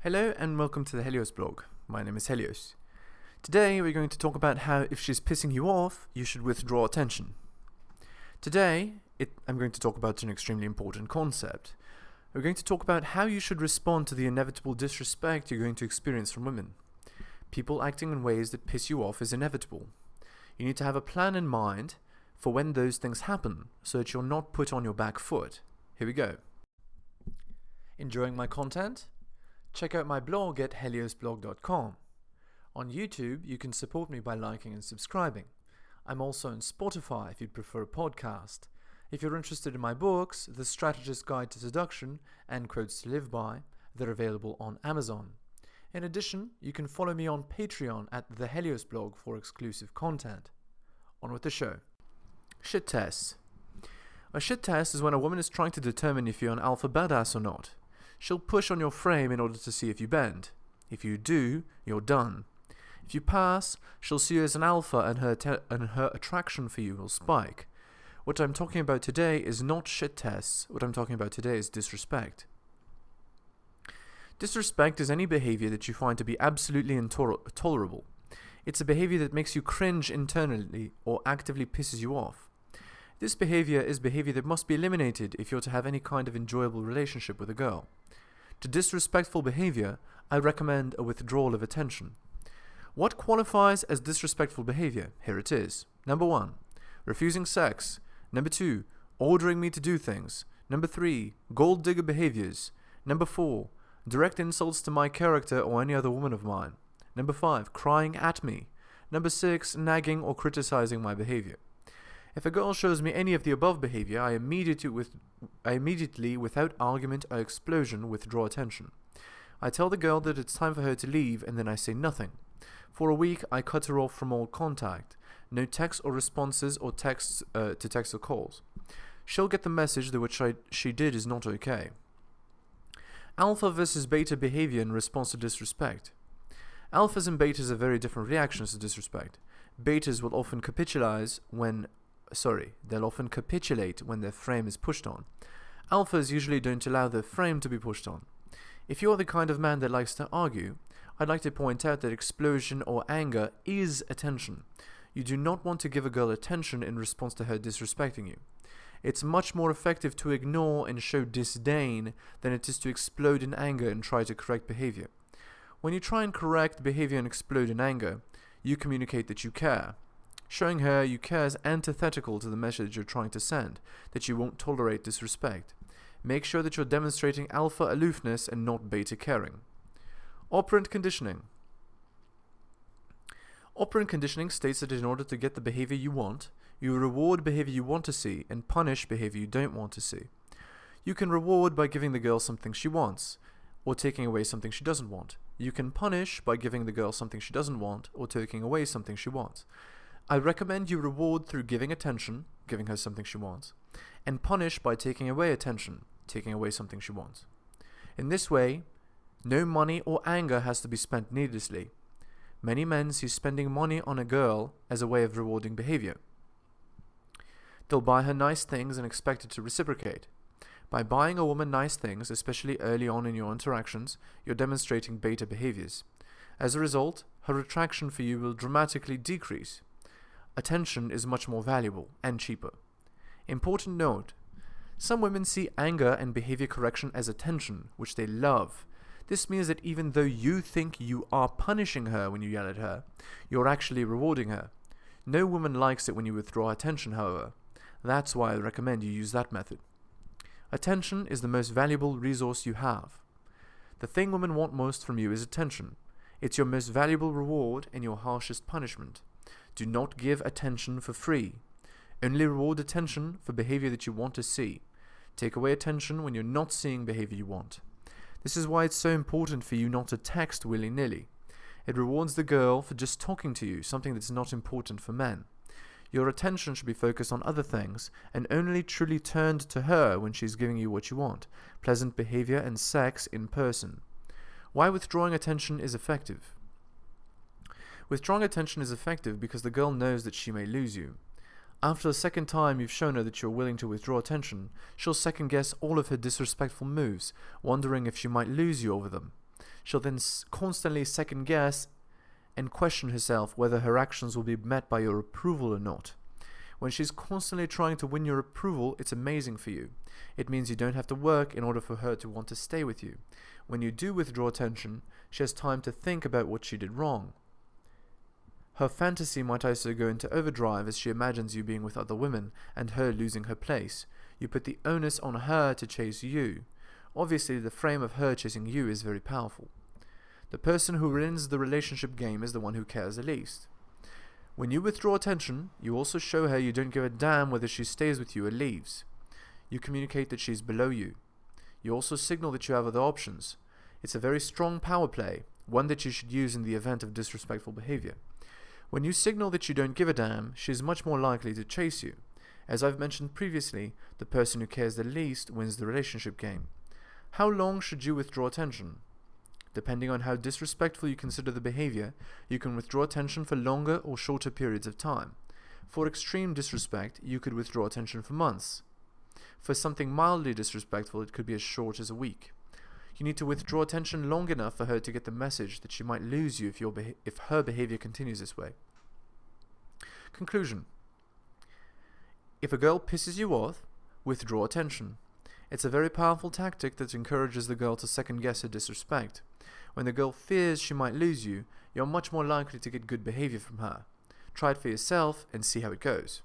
Hello and welcome to the Heliosblog. My name is Helios. Today we're going to talk about how if she's pissing you off, you should withdraw attention. Today, I'm going to talk about an extremely important concept. We're going to talk about how you should respond to the inevitable disrespect you're going to experience from women. People acting in ways that piss you off is inevitable. You need to have a plan in mind for when those things happen so that you're not put on your back foot. Here we go. Enjoying my content? Check out my blog at heliosblog.com. On YouTube, you can support me by liking and subscribing. I'm also on Spotify if you'd prefer a podcast. If you're interested in my books, The Strategist Guide to Seduction and Quotes to Live By, they're available on Amazon. In addition, you can follow me on Patreon at theheliosblog for exclusive content. On with the show. Shit tests. A shit test is when a woman is trying to determine if you're an alpha badass or not. She'll push on your frame in order to see if you bend. If you do, you're done. If you pass, she'll see you as an alpha and her attraction for you will spike. What I'm talking about today is not shit tests. What I'm talking about today is disrespect. Disrespect is any behavior that you find to be absolutely intolerable. It's a behavior that makes you cringe internally or actively pisses you off. This behavior is behavior that must be eliminated if you're to have any kind of enjoyable relationship with a girl. To disrespectful behavior, I recommend a withdrawal of attention. What qualifies as disrespectful behavior? Here it is. Number 1, refusing sex. Number 2, ordering me to do things. Number 3, gold digger behaviors. Number 4, direct insults to my character or any other woman of mine. Number 5, crying at me. Number 6, nagging or criticizing my behavior. If a girl shows me any of the above behavior, I immediately, without argument or explosion, withdraw attention. I tell the girl that it's time for her to leave, and then I say nothing. For a week, I cut her off from all contact. No texts or responses or texts to text or calls. She'll get the message that what she did is not okay. Alpha versus beta behavior in response to disrespect. Alphas and betas have very different reactions to disrespect. Betas will often capitulate when their frame is pushed on. Alphas usually don't allow their frame to be pushed on. If you're the kind of man that likes to argue, I'd like to point out that explosion or anger is attention. You do not want to give a girl attention in response to her disrespecting you. It's much more effective to ignore and show disdain than it is to explode in anger and try to correct behavior. When you try and correct behavior and explode in anger, you communicate that you care. Showing her you care is antithetical to the message you're trying to send, that you won't tolerate disrespect. Make sure that you're demonstrating alpha aloofness and not beta caring. Operant Conditioning. Operant Conditioning states that in order to get the behavior you want, you reward behavior you want to see and punish behavior you don't want to see. You can reward by giving the girl something she wants, or taking away something she doesn't want. You can punish by giving the girl something she doesn't want, or taking away something she wants. I recommend you reward through giving attention, giving her something she wants, and punish by taking away attention, taking away something she wants. In this way, no money or anger has to be spent needlessly. Many men see spending money on a girl as a way of rewarding behavior. They'll buy her nice things and expect it to reciprocate. By buying a woman nice things, especially early on in your interactions, you're demonstrating beta behaviors. As a result, her attraction for you will dramatically decrease. Attention is much more valuable and cheaper. Important note: some women see anger and behavior correction as attention, which they love. This means that even though you think you are punishing her when you yell at her, you're actually rewarding her. No woman likes it when you withdraw attention, however. That's why I recommend you use that method. Attention is the most valuable resource you have. The thing women want most from you is attention. It's your most valuable reward and your harshest punishment. Do not give attention for free. Only reward attention for behavior that you want to see. Take away attention when you're not seeing behavior you want. This is why it's so important for you not to text willy-nilly. It rewards the girl for just talking to you, something that's not important for men. Your attention should be focused on other things and only truly turned to her when she's giving you what you want, pleasant behavior and sex in person. Why withdrawing attention is effective? Withdrawing attention is effective because the girl knows that she may lose you. After the second time you've shown her that you're willing to withdraw attention, she'll second guess all of her disrespectful moves, wondering if she might lose you over them. She'll then constantly second guess and question herself whether her actions will be met by your approval or not. When she's constantly trying to win your approval, it's amazing for you. It means you don't have to work in order for her to want to stay with you. When you do withdraw attention, she has time to think about what she did wrong. Her fantasy might also go into overdrive as she imagines you being with other women and her losing her place. You put the onus on her to chase you. Obviously, the frame of her chasing you is very powerful. The person who wins the relationship game is the one who cares the least. When you withdraw attention, you also show her you don't give a damn whether she stays with you or leaves. You communicate that she's below you. You also signal that you have other options. It's a very strong power play, one that you should use in the event of disrespectful behavior. When you signal that you don't give a damn, she's much more likely to chase you. As I've mentioned previously, the person who cares the least wins the relationship game. How long should you withdraw attention? Depending on how disrespectful you consider the behavior, you can withdraw attention for longer or shorter periods of time. For extreme disrespect, you could withdraw attention for months. For something mildly disrespectful, it could be as short as a week. You need to withdraw attention long enough for her to get the message that she might lose you if her behavior continues this way. Conclusion. If a girl pisses you off, withdraw attention. It's a very powerful tactic that encourages the girl to second guess her disrespect. When the girl fears she might lose you, you're much more likely to get good behavior from her. Try it for yourself and see how it goes.